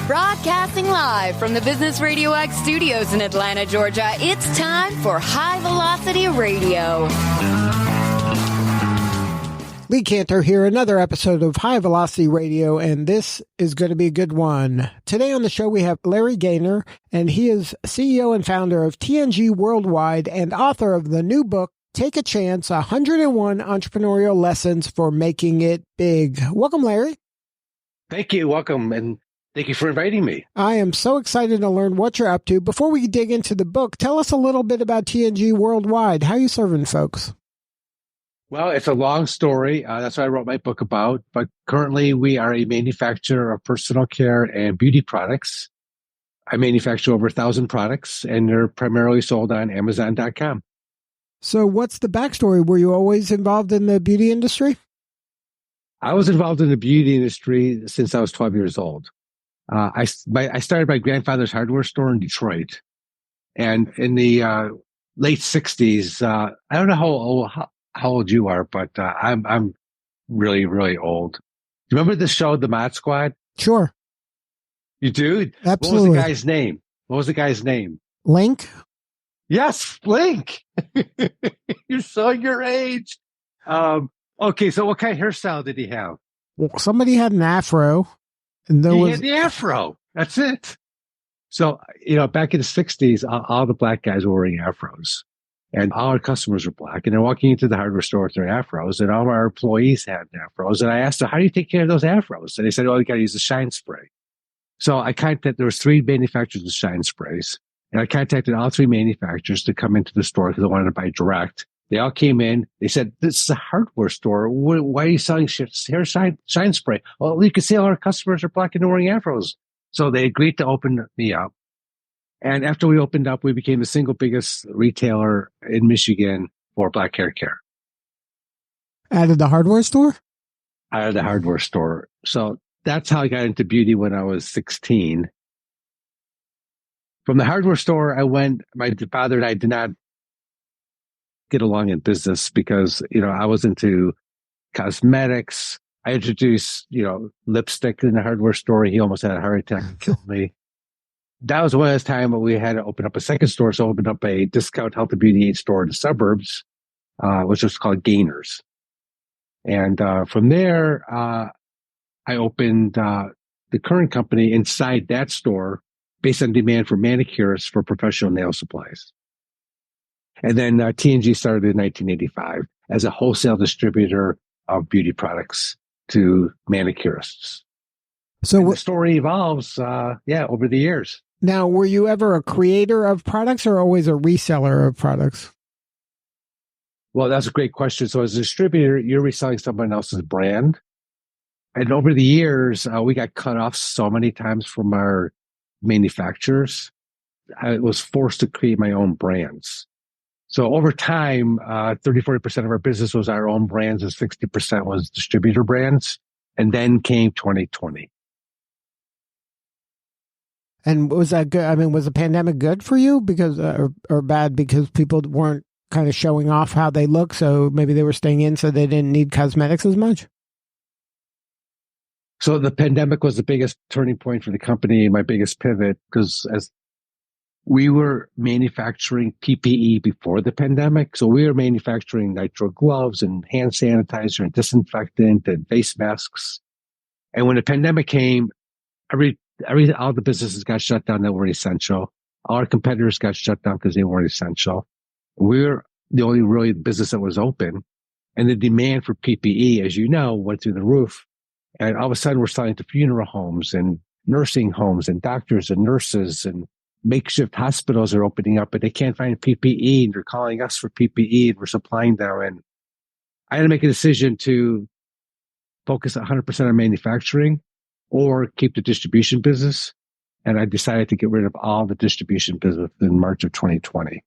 Broadcasting live from the Business RadioX studios in Atlanta, Georgia, it's time for High Velocity Radio. Lee Cantor here, another episode of High Velocity Radio, and this is going to be a good one. Today on the show, we have Larry Gaynor, and he is CEO and founder of TNG Worldwide and author of the new book, Take a Chance, 101 Entrepreneurial Lessons for Making It Big. Welcome, Larry. Thank you. Welcome. And thank you for inviting me. I am so excited to learn what you're up to. Before we dig into the book, tell us a little bit about TNG Worldwide. How are you serving folks? Well, it's a long story. That's what I wrote my book about. But currently, we are a manufacturer of personal care and beauty products. I manufacture over 1,000 products, and they're primarily sold on Amazon.com. So what's the backstory? Were you always involved in the beauty industry? I was involved in the beauty industry since I was 12 years old. I started my grandfather's hardware store in Detroit. And in the late 60s, I don't know how old you are, but I'm really, really old. Do you remember the show, The Mod Squad? Sure. You do? Absolutely. What was the guy's name? Link? Yes, Link. You're showing your age. Okay, so what kind of hairstyle did he have? Well, somebody had an afro. And he had the afro. That's it. So, back in the 60s, all the black guys were wearing afros. And all our customers were black. And they're walking into the hardware store with their afros. And all our employees had afros. And I asked them, how do you take care of those afros? And they said, you got to use the shine spray. So there was 3 manufacturers of shine sprays. And I contacted all 3 manufacturers to come into the store because I wanted to buy direct. They all came in. They said, this is a hardware store. Why are you selling hair shine spray? Well, you can see all our customers are black and they're wearing afros. So they agreed to open me up. And after we opened up, we became the single biggest retailer in Michigan for black hair care. Out of the hardware store? Out of the hardware store. So that's how I got into beauty when I was 16. From the hardware store, my father and I did not get along in business because, I was into cosmetics. I introduced, lipstick in the hardware store. He almost had a heart attack and killed me. That was one of those times when we had to open up a second store. So I opened up a discount health and beauty aid store in the suburbs, which was called Gaynors. And from there, I opened the current company inside that store based on demand for manicurists for professional nail supplies. And then TNG started in 1985 as a wholesale distributor of beauty products to manicurists. So the story evolves, over the years. Now, were you ever a creator of products or always a reseller of products? Well, that's a great question. So as a distributor, you're reselling someone else's brand. And over the years, we got cut off so many times from our manufacturers. I was forced to create my own brands. So over time, 30-40% of our business was our own brands and 60% was distributor brands. And then came 2020. And was that good? I mean, was the pandemic good for you because or bad because people weren't kind of showing off how they look, so maybe they were staying in so they didn't need cosmetics as much? So the pandemic was the biggest turning point for the company, my biggest pivot, because as we were manufacturing PPE before the pandemic. So we were manufacturing nitrile gloves and hand sanitizer and disinfectant and face masks. And when the pandemic came, all the businesses got shut down that were essential. All our competitors got shut down because they weren't essential. We were the only really business that was open. And the demand for PPE, as you know, went through the roof. And all of a sudden, we're selling to funeral homes and nursing homes and doctors and nurses and makeshift hospitals are opening up, but they can't find PPE. And they're calling us for PPE and we're supplying them. And I had to make a decision to focus 100% on manufacturing or keep the distribution business. And I decided to get rid of all the distribution business in March of 2020.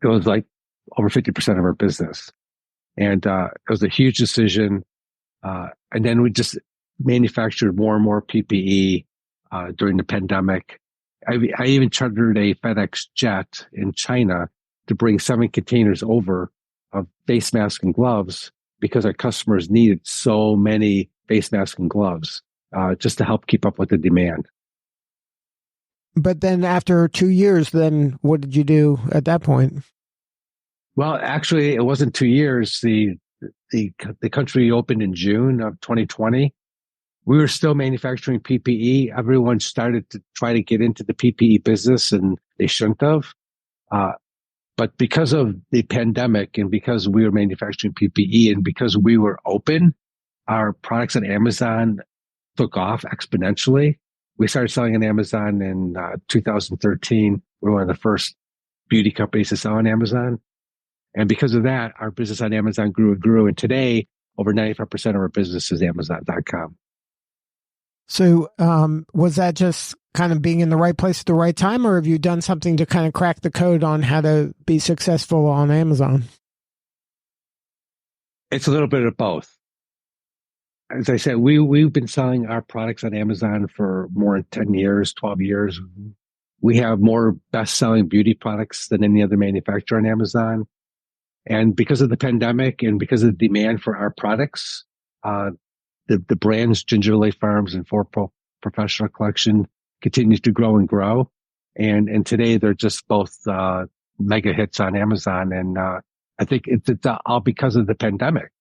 It was like over 50% of our business. And it was a huge decision. And then we just manufactured more and more PPE during the pandemic. I even chartered a FedEx jet in China to bring 7 containers over of face masks and gloves because our customers needed so many face masks and gloves just to help keep up with the demand. But then after 2 years, then what did you do at that point? Well, actually, it wasn't 2 years. The country opened in June of 2020. We were still manufacturing PPE. Everyone started to try to get into the PPE business, and they shouldn't have. But because of the pandemic and because we were manufacturing PPE and because we were open, our products on Amazon took off exponentially. We started selling on Amazon in 2013. We were one of the first beauty companies to sell on Amazon. And because of that, our business on Amazon grew and grew. And today, over 95% of our business is Amazon.com. So was that just kind of being in the right place at the right time, or have you done something to kind of crack the code on how to be successful on Amazon? It's a little bit of both. As I said, we've been selling our products on Amazon for more than 10 years, 12 years. We have more best-selling beauty products than any other manufacturer on Amazon. And because of the pandemic and because of the demand for our products, the brands Ginger Lake Farms and For Professional Collection continues to grow and grow. And today they're just both mega hits on Amazon. And I think it's all because of the pandemic.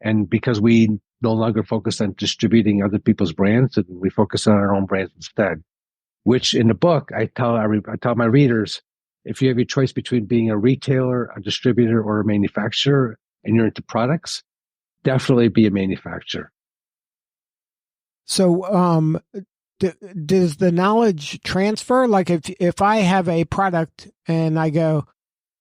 And because we no longer focus on distributing other people's brands, and we focus on our own brands instead. Which in the book, I tell my readers, if you have your choice between being a retailer, a distributor, or a manufacturer, and you're into products, definitely be a manufacturer. So, does the knowledge transfer? Like if I have a product and I go,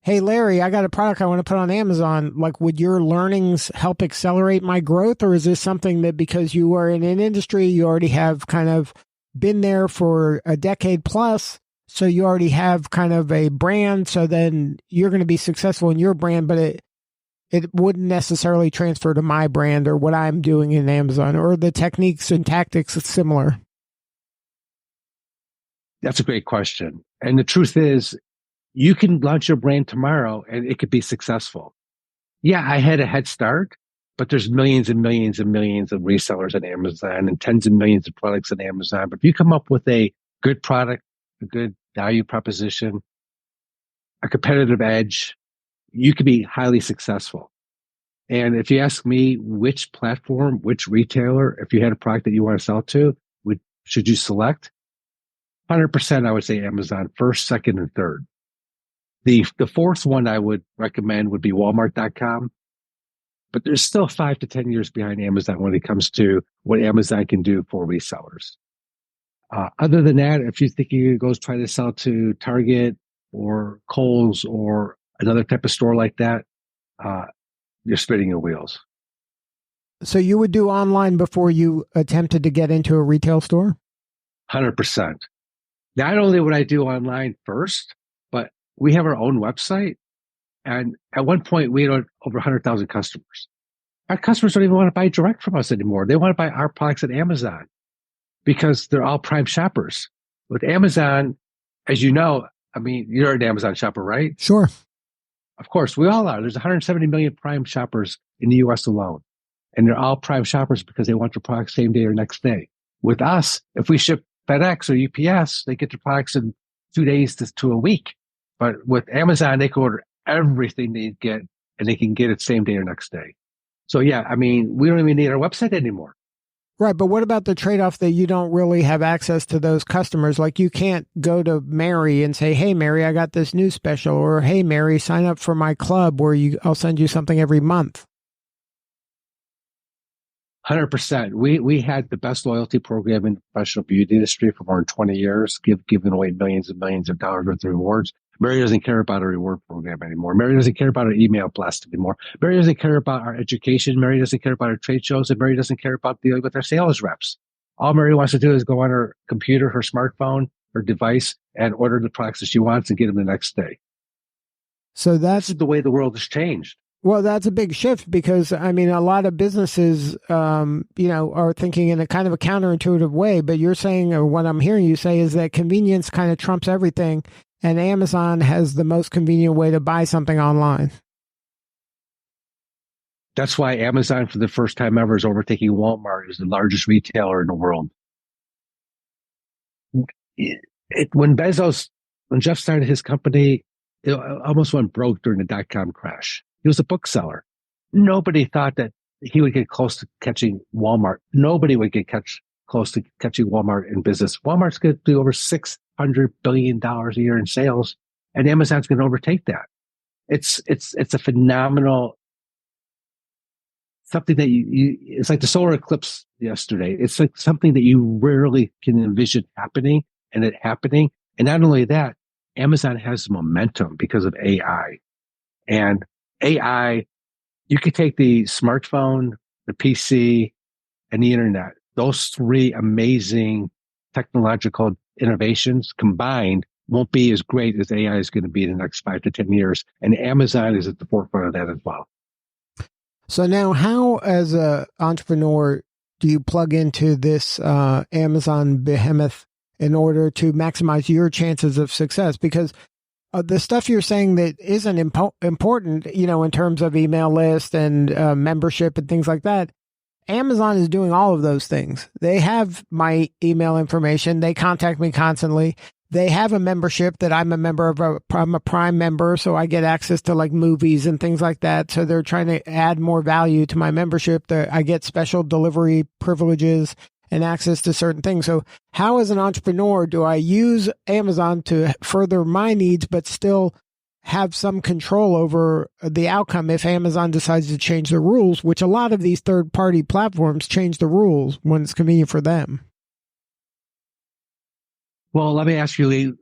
hey, Larry, I got a product I want to put on Amazon. Like, would your learnings help accelerate my growth? Or is this something that because you are in an industry, you already have kind of been there for a decade plus, so you already have kind of a brand, so then you're going to be successful in your brand, but it wouldn't necessarily transfer to my brand or what I'm doing in Amazon, or the techniques and tactics similar? That's a great question. And the truth is, you can launch your brand tomorrow and it could be successful. Yeah, I had a head start, but there's millions and millions and millions of resellers on Amazon and tens of millions of products on Amazon. But if you come up with a good product, a good value proposition, a competitive edge, you could be highly successful. And if you ask me which platform, which retailer, if you had a product that you want to sell to, should you select? 100%, I would say Amazon first, second, and third. The fourth one I would recommend would be Walmart.com. But there's still 5 to 10 years behind Amazon when it comes to what Amazon can do for resellers. Other than that, if you think you go try to sell to Target or Kohl's or another type of store like that, you're spinning your wheels. So you would do online before you attempted to get into a retail store? 100%. Not only would I do online first, but we have our own website. And at one point, we had over 100,000 customers. Our customers don't even want to buy direct from us anymore. They want to buy our products at Amazon because they're all Prime shoppers. With Amazon, as you know, I mean, you're an Amazon shopper, right? Sure. Of course, we all are. There's 170 million Prime shoppers in the U.S. alone. And they're all Prime shoppers because they want their products same day or next day. With us, if we ship FedEx or UPS, they get their products in 2 days to a week. But with Amazon, they can order everything they get and they can get it same day or next day. So yeah, I mean, we don't even need our website anymore. Right. But what about the trade-off that you don't really have access to those customers? Like you can't go to Mary and say, hey, Mary, I got this new special, or hey, Mary, sign up for my club where I'll send you something every month. 100%. We had the best loyalty program in the professional beauty industry for more than 20 years, giving away millions and millions of dollars worth of rewards. Mary doesn't care about a reward program anymore. Mary doesn't care about our email blast anymore. Mary doesn't care about our education. Mary doesn't care about our trade shows. And Mary doesn't care about dealing with our sales reps. All Mary wants to do is go on her computer, her smartphone, her device, and order the products that she wants and get them the next day. So that's the way the world has changed. Well, that's a big shift because, I mean, a lot of businesses, are thinking in a kind of a counterintuitive way. But you're saying, or what I'm hearing you say, is that convenience kind of trumps everything. And Amazon has the most convenient way to buy something online. That's why Amazon, for the first time ever, is overtaking Walmart as the largest retailer in the world. When Jeff started his company, it almost went broke during the dot-com crash. He was a bookseller. Nobody thought that he would get close to catching Walmart. Nobody would get close to catching Walmart in business. Walmart's going to do over $600 billion a year in sales, and Amazon's going to overtake that. It's a phenomenal something that it's like the solar eclipse yesterday. It's like something that you rarely can envision happening, and it happening. And not only that, Amazon has momentum because of AI. And AI, you could take the smartphone, the PC, and the internet. Those three amazing technological innovations combined won't be as great as AI is going to be in the next 5 to 10 years. And Amazon is at the forefront of that as well. So now, how, as an entrepreneur, do you plug into this Amazon behemoth in order to maximize your chances of success? Because the stuff you're saying that isn't important, in terms of email list and membership and things like that, Amazon is doing all of those things. They have my email information. They contact me constantly. They have a membership that I'm a member of. I'm a Prime member, so I get access to like movies and things like that. So they're trying to add more value to my membership. I get special delivery privileges and access to certain things. So how, as an entrepreneur, do I use Amazon to further my needs, but still have some control over the outcome if Amazon decides to change the rules, which a lot of these third-party platforms change the rules when it's convenient for them? Well, let me ask you, Lee,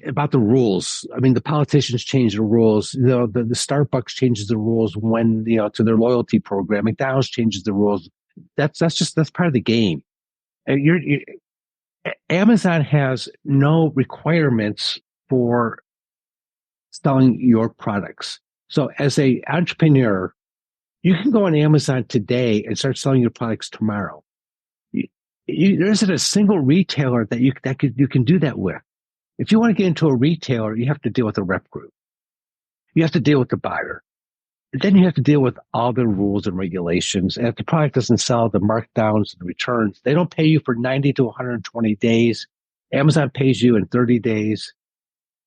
about the rules. I mean, the politicians change the rules. The Starbucks changes the rules when, to their loyalty program. McDonald's changes the rules. That's part of the game. Amazon has no requirements for selling your products. So as a entrepreneur, you can go on Amazon today and start selling your products tomorrow. There isn't a single retailer that you can do that with. If you want to get into a retailer, you have to deal with a rep group. You have to deal with the buyer. Then you have to deal with all the rules and regulations. And if the product doesn't sell, the markdowns and the returns, they don't pay you for 90 to 120 days. Amazon pays you in 30 days.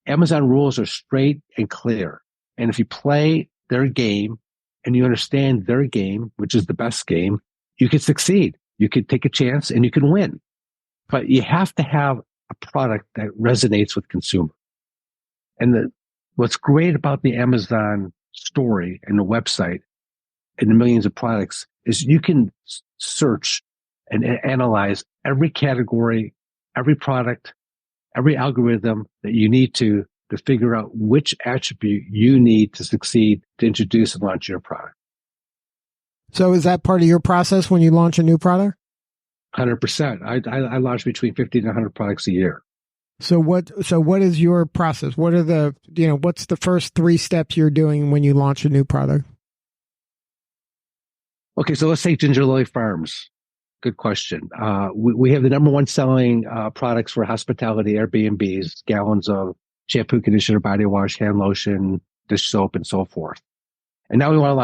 Amazon rules are straight and clear. And if you play their game and you understand their game, which is the best game, you can succeed. You can take a chance and you can win. But you have to have a product that resonates with consumer. And what's great about the Amazon story and the website and the millions of products is you can search and analyze every category, every product, every algorithm that you need to figure out which attribute you need to succeed to introduce and launch your product. So is that part of your process when you launch a new product? 100%. I launch between 50 and 100 products a year. So what is your process? What are what's the first 3 steps you're doing when you launch a new product? Okay, so let's take Ginger Lily Farms. Good question. We have the number one selling products for hospitality Airbnbs, gallons of shampoo, conditioner, body wash, hand lotion, dish soap, and so forth. And now we want to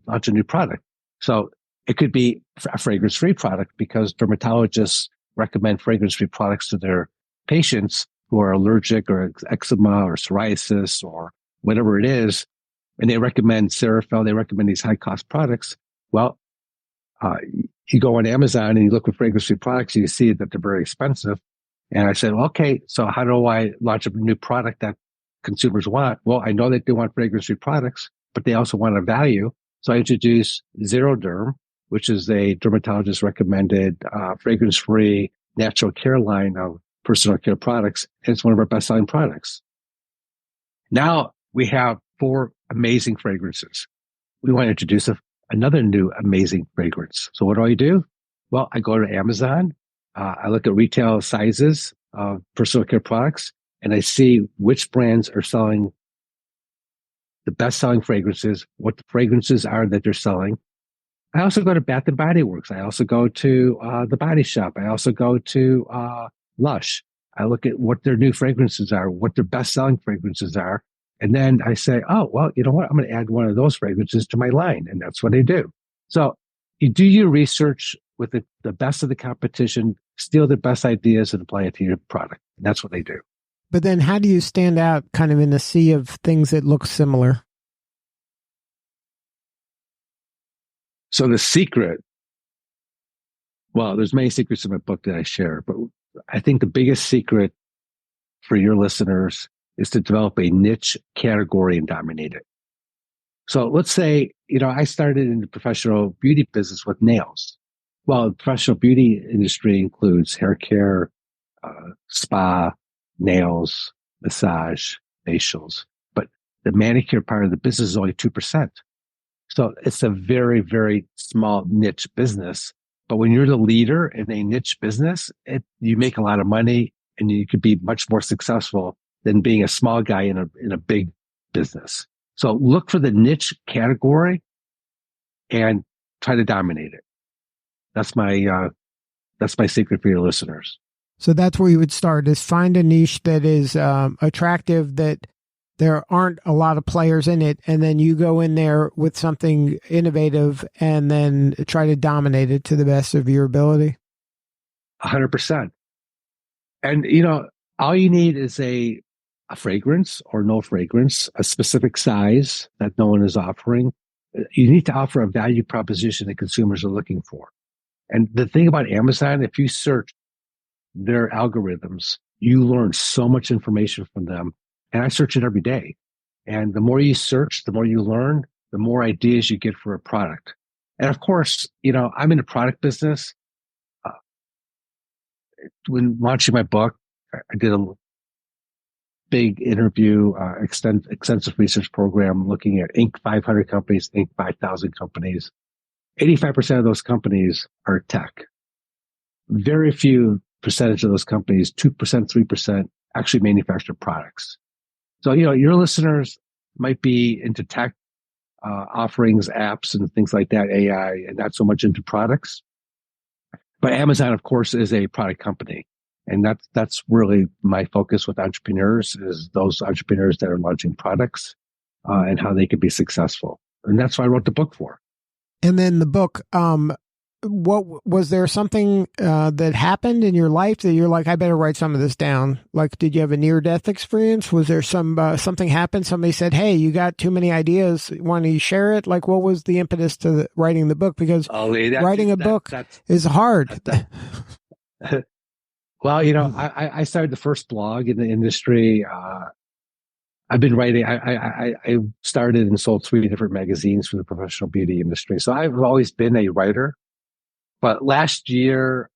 launch a new product. So it could be a fragrance-free product because dermatologists recommend fragrance-free products to their patients who are allergic or eczema or psoriasis or whatever it is. And they recommend Ceraphil. They recommend these high-cost products. Well, you go on Amazon and you look for fragrance-free products and you see that they're very expensive. And I said, well, okay, so how do I launch a new product that consumers want? Well, I know that they want fragrance-free products, but they also want a value. So I introduced Zeroderm, which is a dermatologist recommended fragrance-free natural care line of personal care products. And it's one of our best-selling products. Now we have 4 amazing fragrances. We want to introduce another new amazing fragrance. So what do? Well, I go to Amazon. I look at retail sizes of personal care products, and I see which brands are selling the best-selling fragrances, what the fragrances are that they're selling. I also go to Bath & Body Works. I also go to The Body Shop. I also go to Lush. I look at what their new fragrances are, what their best-selling fragrances are. And then I say, oh, well, you know what? I'm going to add one of those fragrances to my line. And that's what I do. So you do your research with the best of the competition, steal the best ideas and apply it to your product. And that's what they do. But then how do you stand out kind of in a sea of things that look similar? So the secret, well, there's many secrets in my book that I share, but I think the biggest secret for your listeners is to develop a niche category and dominate it. So let's say, I started in the professional beauty business with nails. Well, the professional beauty industry includes hair care, spa, nails, massage, facials. But the manicure part of the business is only 2%. So it's a very, very small niche business. But when you're the leader in a niche business, you make a lot of money and you could be much more successful than being a small guy in a big business. So look for the niche category and try to dominate it. That's my secret for your listeners. So that's where you would start, is find a niche that is attractive, that there aren't a lot of players in it, and then you go in there with something innovative and then try to dominate it to the best of your ability. 100%. And, all you need is a fragrance or no fragrance, a specific size that no one is offering. You need to offer a value proposition that consumers are looking for. And the thing about Amazon, if you search their algorithms, you learn so much information from them. And I search it every day. And the more you search, the more you learn, the more ideas you get for a product. And of course, I'm in the product business. When launching my book, I did a big interview, extensive research program looking at Inc. 500 companies, Inc. 5,000 companies. 85% of those companies are tech. Very few percentage of those companies, 2%, 3%, actually manufacture products. So, your listeners might be into tech offerings, apps, and things like that, AI, and not so much into products. But Amazon, of course, is a product company. And that's really my focus with entrepreneurs, is those entrepreneurs that are launching products and how they can be successful. And that's what I wrote the book for. And then the book, what was there something that happened in your life that you're like, I better write some of this down? Like, did you have a near-death experience? Was there something happened? Somebody said, hey, you got too many ideas. Want to share it? Like, what was the impetus to writing the book? Because writing a book is hard. Well, I started the first blog in the industry. I've been writing. I started and sold 3 different magazines for the professional beauty industry. So I've always been a writer. But last year,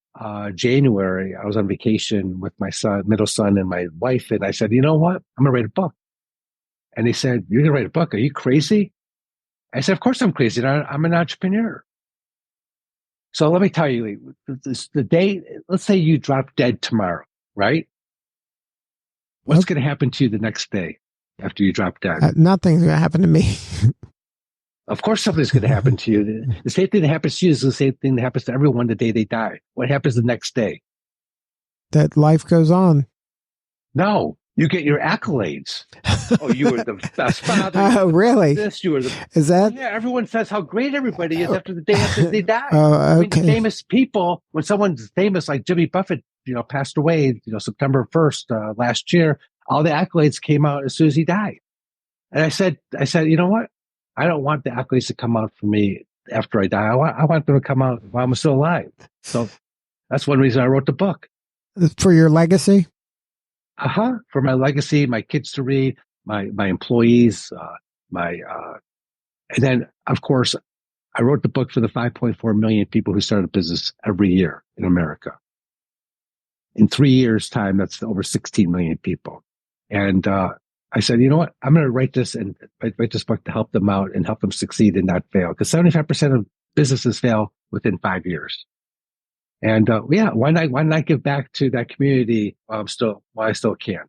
January, I was on vacation with my middle son and my wife. And I said, you know what? I'm going to write a book. And they said, you're going to write a book? Are you crazy? I said, of course I'm crazy. I'm an entrepreneur. So let me tell you, the day, let's say you drop dead tomorrow, right? What's going to happen to you the next day after you drop dead? Nothing's going to happen to me. Of course something's going to happen to you. The same thing that happens to you is the same thing that happens to everyone the day they die. What happens the next day? That life goes on. No, you get your accolades. Oh, you were the best father. Oh, really? You were Is that? Yeah, everyone says how great everybody is after the day after they die. Okay. I mean, famous people, when someone's famous, like Jimmy Buffett, passed away, September 1st last year, all the accolades came out as soon as he died. And I said, you know what? I don't want the accolades to come out for me after I die. I want them to come out while I'm still alive. So that's one reason I wrote the book. For your legacy? For my legacy, my kids to read, my employees, and then, of course, I wrote the book for the 5.4 million people who start a business every year in America. In 3 years' time, that's over 16 million people. And I said, you know what? I'm going to write this book to help them out and help them succeed and not fail. Because 75% of businesses fail within 5 years. And why not give back to that community while I still can?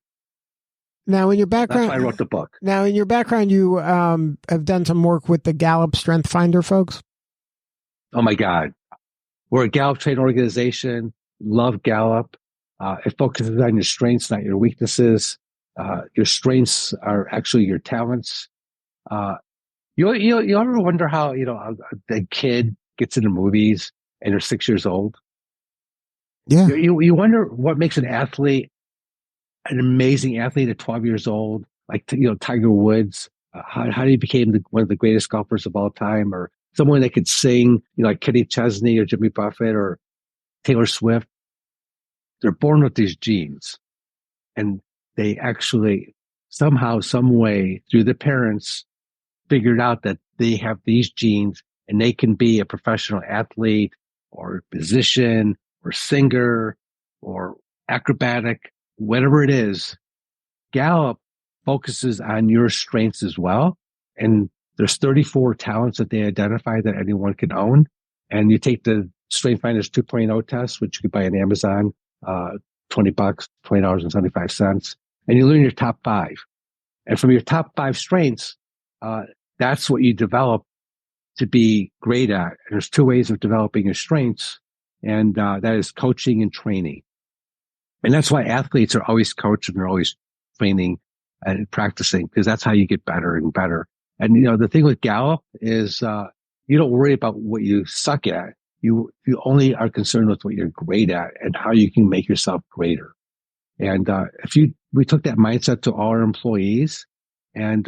Now, in your background, that's why I wrote the book. Now, in your background, you have done some work with the Gallup Strength Finder folks. Oh my God, we're a Gallup trained organization. Love Gallup. It focuses on your strengths, not your weaknesses. Your strengths are actually your talents. You ever wonder how a kid gets into movies and they're 6 years old? Yeah. You wonder what makes an athlete an amazing athlete at 12 years old, like Tiger Woods. How he became one of the greatest golfers of all time, or someone that could sing, like Kenny Chesney or Jimmy Buffett or Taylor Swift. They're born with these genes, and they actually somehow, some way, through the parents, figured out that they have these genes and they can be a professional athlete or musician or singer or acrobatic, whatever it is. Gallup focuses on your strengths as well. And there's 34 talents that they identify that anyone can own. And you take the Strength Finders 2.0 test, which you can buy on Amazon, $20, $20.75, and you learn your top 5. And from your top 5 strengths, that's what you develop to be great at. And there's 2 ways of developing your strengths, and that is coaching and training. And that's why athletes are always coached and they're always training and practicing, because that's how you get better and better. And, the thing with Gallup is, you don't worry about what you suck at. You only are concerned with what you're great at and how you can make yourself greater. And, we took that mindset to all our employees, and,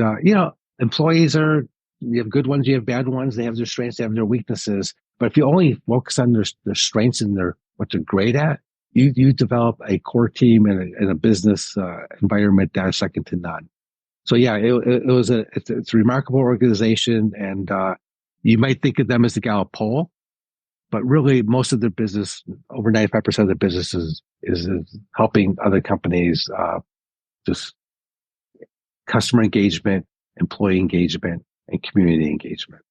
employees you have good ones, you have bad ones. They have their strengths, they have their weaknesses. But if you only focus on their strengths and what they're great at, you develop a core team and a business environment that is second to none. So yeah, it's a remarkable organization, and you might think of them as the Gallup poll, but really most of their business, over 95% of their business is helping other companies, just customer engagement, employee engagement, and community engagement.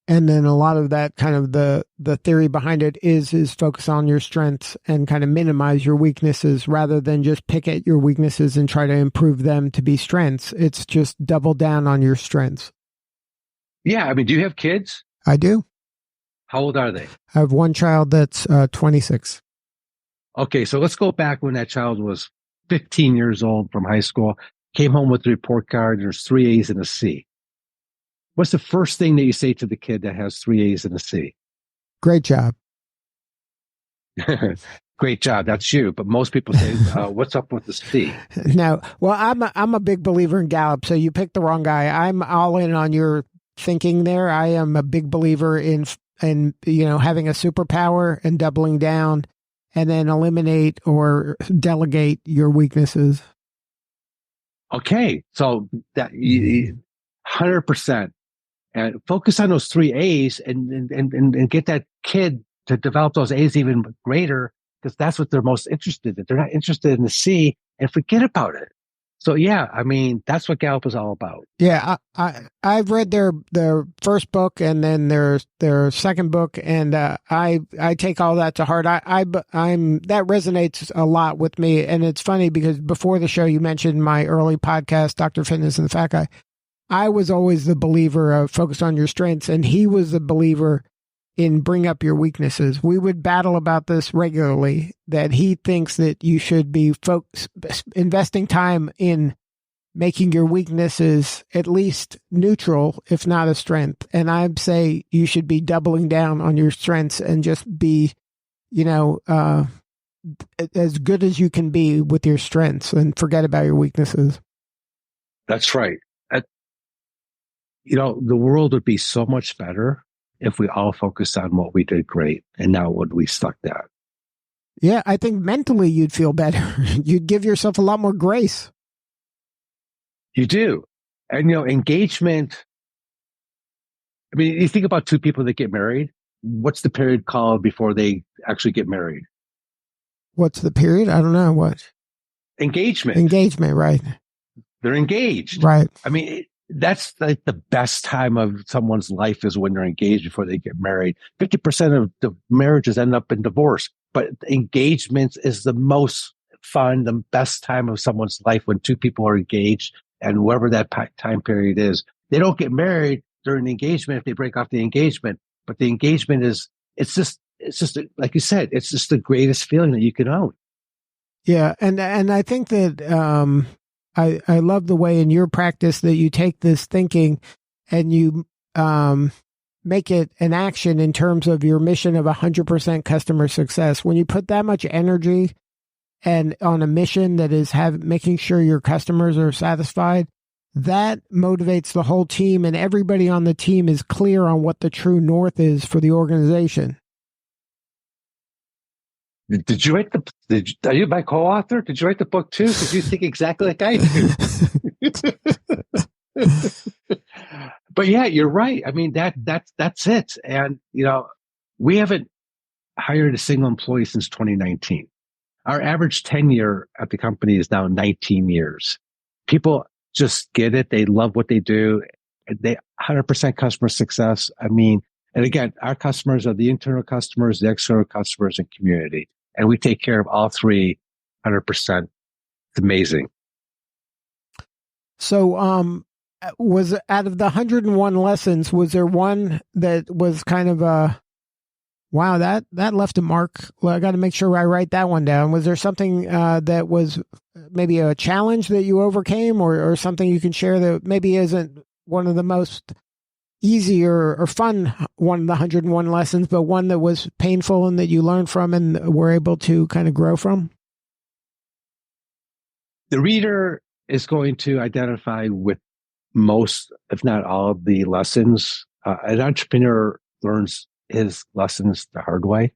And then a lot of that kind of the theory behind it is focus on your strengths and kind of minimize your weaknesses rather than just pick at your weaknesses and try to improve them to be strengths. It's just double down on your strengths. Yeah. I mean, do you have kids? I do. How old are they? I have one child that's 26. Okay. So let's go back when that child was 15 years old from high school, came home with a report card. There's 3 A's and a C. What's the first thing that you say to the kid that has 3 A's and a C? Great job. Great job. That's you. But most people say, what's up with the C? No. Well, I'm a big believer in Gallup, so you picked the wrong guy. I'm all in on your thinking there. I am a big believer in having a superpower and doubling down, and then eliminate or delegate your weaknesses. Okay. So that 100%. And focus on those 3 A's and get that kid to develop those A's even greater, because that's what they're most interested in. They're not interested in the C, and forget about it. So yeah, I mean, that's what Gallup is all about. Yeah, I've read their first book and then their second book, and I take all that to heart. I'm that resonates a lot with me, and it's funny because before the show you mentioned my early podcast, Dr. Fitness and the Fat Guy. I was always the believer of focus on your strengths, and he was the believer in bring up your weaknesses. We would battle about this regularly, that he thinks that you should be investing time in making your weaknesses at least neutral, if not a strength. And I'd say you should be doubling down on your strengths and just be, as good as you can be with your strengths and forget about your weaknesses. That's right. The world would be so much better if we all focused on what we did great and not what we sucked at. Yeah, I think mentally you'd feel better. You'd give yourself a lot more grace. You do. And, engagement. I mean, you think about 2 people that get married. What's the period called before they actually get married? What's the period? I don't know. What? Engagement. Engagement, right. They're engaged. Right. I mean, that's like the best time of someone's life is when they're engaged before they get married. 50% of the marriages end up in divorce, but engagement is the most fun, the best time of someone's life when 2 people are engaged, and whatever that time period is. They don't get married during the engagement if they break off the engagement, but the engagement it's just like you said, it's just the greatest feeling that you can own. Yeah. And I think that, I love the way in your practice that you take this thinking and you make it an action in terms of your mission of 100% customer success. When you put that much energy and on a mission that is making sure your customers are satisfied, that motivates the whole team, and everybody on the team is clear on what the true north is for the organization. Did you write are you my co-author? Did you write the book too? Did you think exactly like I do? But yeah, you're right. I mean, that's it. And, we haven't hired a single employee since 2019. Our average tenure at the company is now 19 years. People just get it. They love what they do. They 100% customer success. I mean, and again, our customers are the internal customers, the external customers, and community. And we take care of all three 100%. It's amazing. So, was out of the 101 lessons, was there one that was kind of wow, that left a mark? Well, I got to make sure I write that one down. Was there something that was maybe a challenge that you overcame, or something you can share that maybe isn't one of the most easy or fun one of the 101 lessons, but one that was painful and that you learned from and were able to kind of grow from? The reader is going to identify with most, if not all, of the lessons. An entrepreneur learns his lessons the hard way.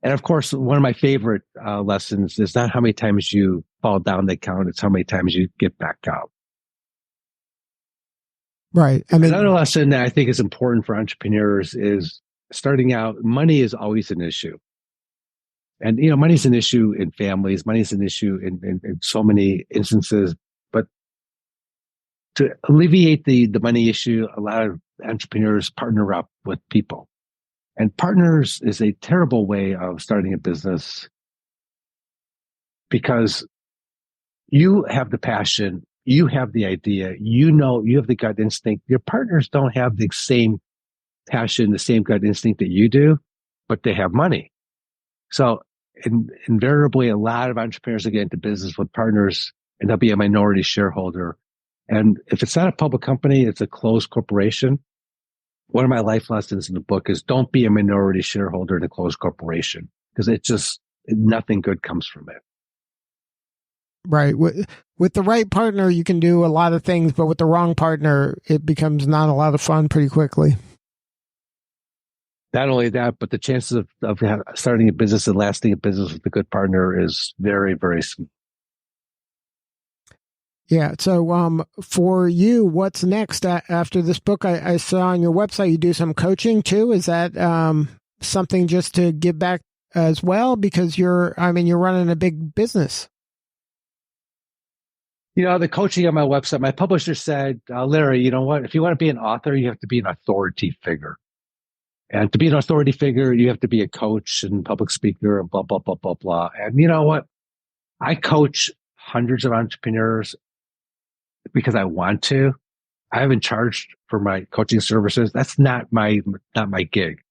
And of course, one of my favorite lessons is not how many times you fall down that count, it's how many times you get back up. Right. I mean, another lesson that I think is important for entrepreneurs is starting out, money is always an issue. And, money's an issue in families, money's an issue in so many instances. But to alleviate the money issue, a lot of entrepreneurs partner up with people. And partners is a terrible way of starting a business because you have the passion, you have the idea, you have the gut instinct. Your partners don't have the same passion, the same gut instinct that you do, but they have money. So invariably, a lot of entrepreneurs will get into business with partners and they'll be a minority shareholder. And if it's not a public company, it's a closed corporation. One of my life lessons in the book is don't be a minority shareholder in a closed corporation because nothing good comes from it. Right. With the right partner, you can do a lot of things, but with the wrong partner, it becomes not a lot of fun pretty quickly. Not only that, but the chances of starting a business and lasting a business with a good partner is very, very small. Yeah. So for you, what's next after this book? I saw on your website you do some coaching too. Is that something just to give back as well? Because you're running a big business. The coaching on my website, my publisher said, Larry, you know what? If you want to be an author, you have to be an authority figure. And to be an authority figure, you have to be a coach and public speaker and blah, blah, blah, blah, blah. And you know what? I coach hundreds of entrepreneurs because I want to. I haven't charged for my coaching services. That's not my gig.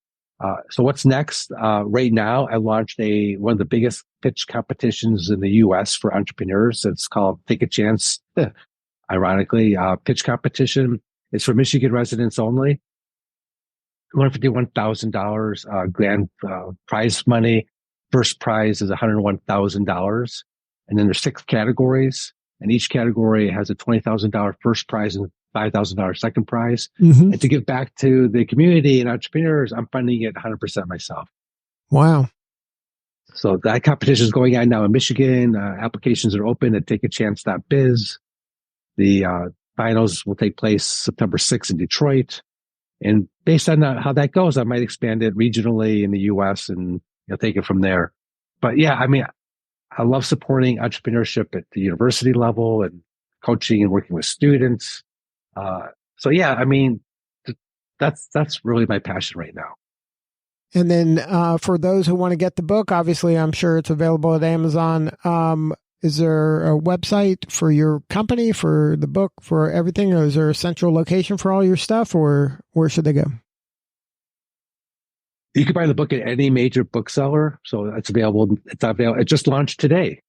So what's next? Right now, I launched one of the biggest pitch competitions in the U.S. for entrepreneurs. It's called Take a Chance. Ironically, pitch competition. It's for Michigan residents only. $151,000 grand prize money. First prize is $101,000. And then there's 6 categories. And each category has a $20,000 first prize and $5,000 second prize. Mm-hmm. And to give back to the community and entrepreneurs, I'm funding it 100% myself. Wow. So that competition is going on now in Michigan. Applications are open at takeachance.biz. The finals will take place September 6th in Detroit. And based on how that goes, I might expand it regionally in the U.S. and take it from there. But yeah, I love supporting entrepreneurship at the university level and coaching and working with students. So yeah, that's really my passion right now. And then for those who want to get the book, obviously, I'm sure it's available at Amazon. Is there a website for your company, for the book, for everything? Or is there a central location for all your stuff, or where should they go? You can buy the book at any major bookseller. So it's available. It just launched today.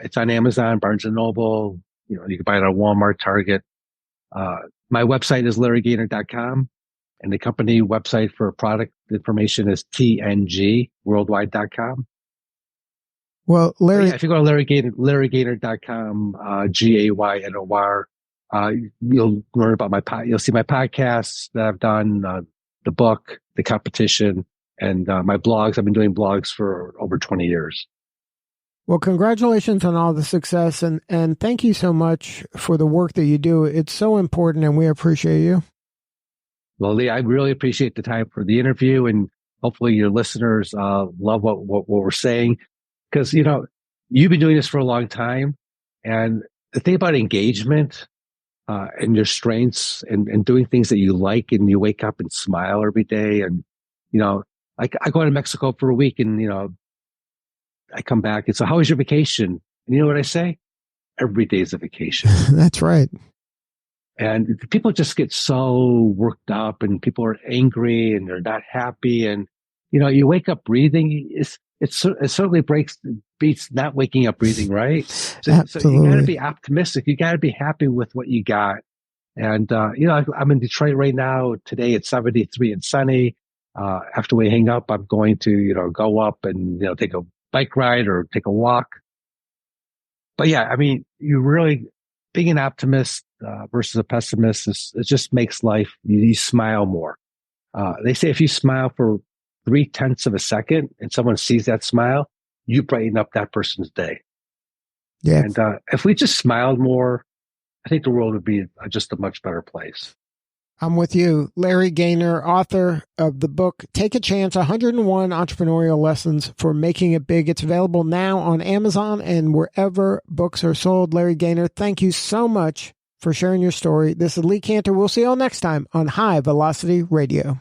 It's on Amazon, Barnes & Noble. You can buy it on Walmart, Target. My website is larrygaynor.com. And the company website for product information is tngworldwide.com. Well, Larry, if you go to LarryGaynor.com, Gaynor, you'll learn about you'll see my podcasts that I've done, the book, the competition, and my blogs. I've been doing blogs for over 20 years. Well, congratulations on all the success, and thank you so much for the work that you do. It's so important, and we appreciate you. Well, Lee, I really appreciate the time for the interview, and hopefully your listeners love what we're saying. Because, you've been doing this for a long time. And the thing about engagement and your strengths and doing things that you like, and you wake up and smile every day. And, I go to Mexico for a week, and, I come back. And so, how was your vacation? And you know what I say? Every day is a vacation. That's right. And people just get so worked up, and people are angry, and they're not happy. And, you wake up breathing. It certainly beats not waking up breathing, right? So you got to be optimistic. You got to be happy with what you got. And, I'm in Detroit right now. Today it's 73 and sunny. After we hang up, I'm going to, go up and, take a bike ride or take a walk. But yeah, you really, being an optimist versus a pessimist, it just makes life, you smile more. They say if you smile for 0.3 of a second and someone sees that smile, you brighten up that person's day. Yeah. And if we just smiled more, I think the world would be just a much better place. I'm with you. Larry Gaynor, author of the book, Take a Chance, 101 Entrepreneurial Lessons for Making It Big. It's available now on Amazon and wherever books are sold. Larry Gaynor, thank you so much for sharing your story. This is Lee Cantor. We'll see you all next time on High Velocity Radio.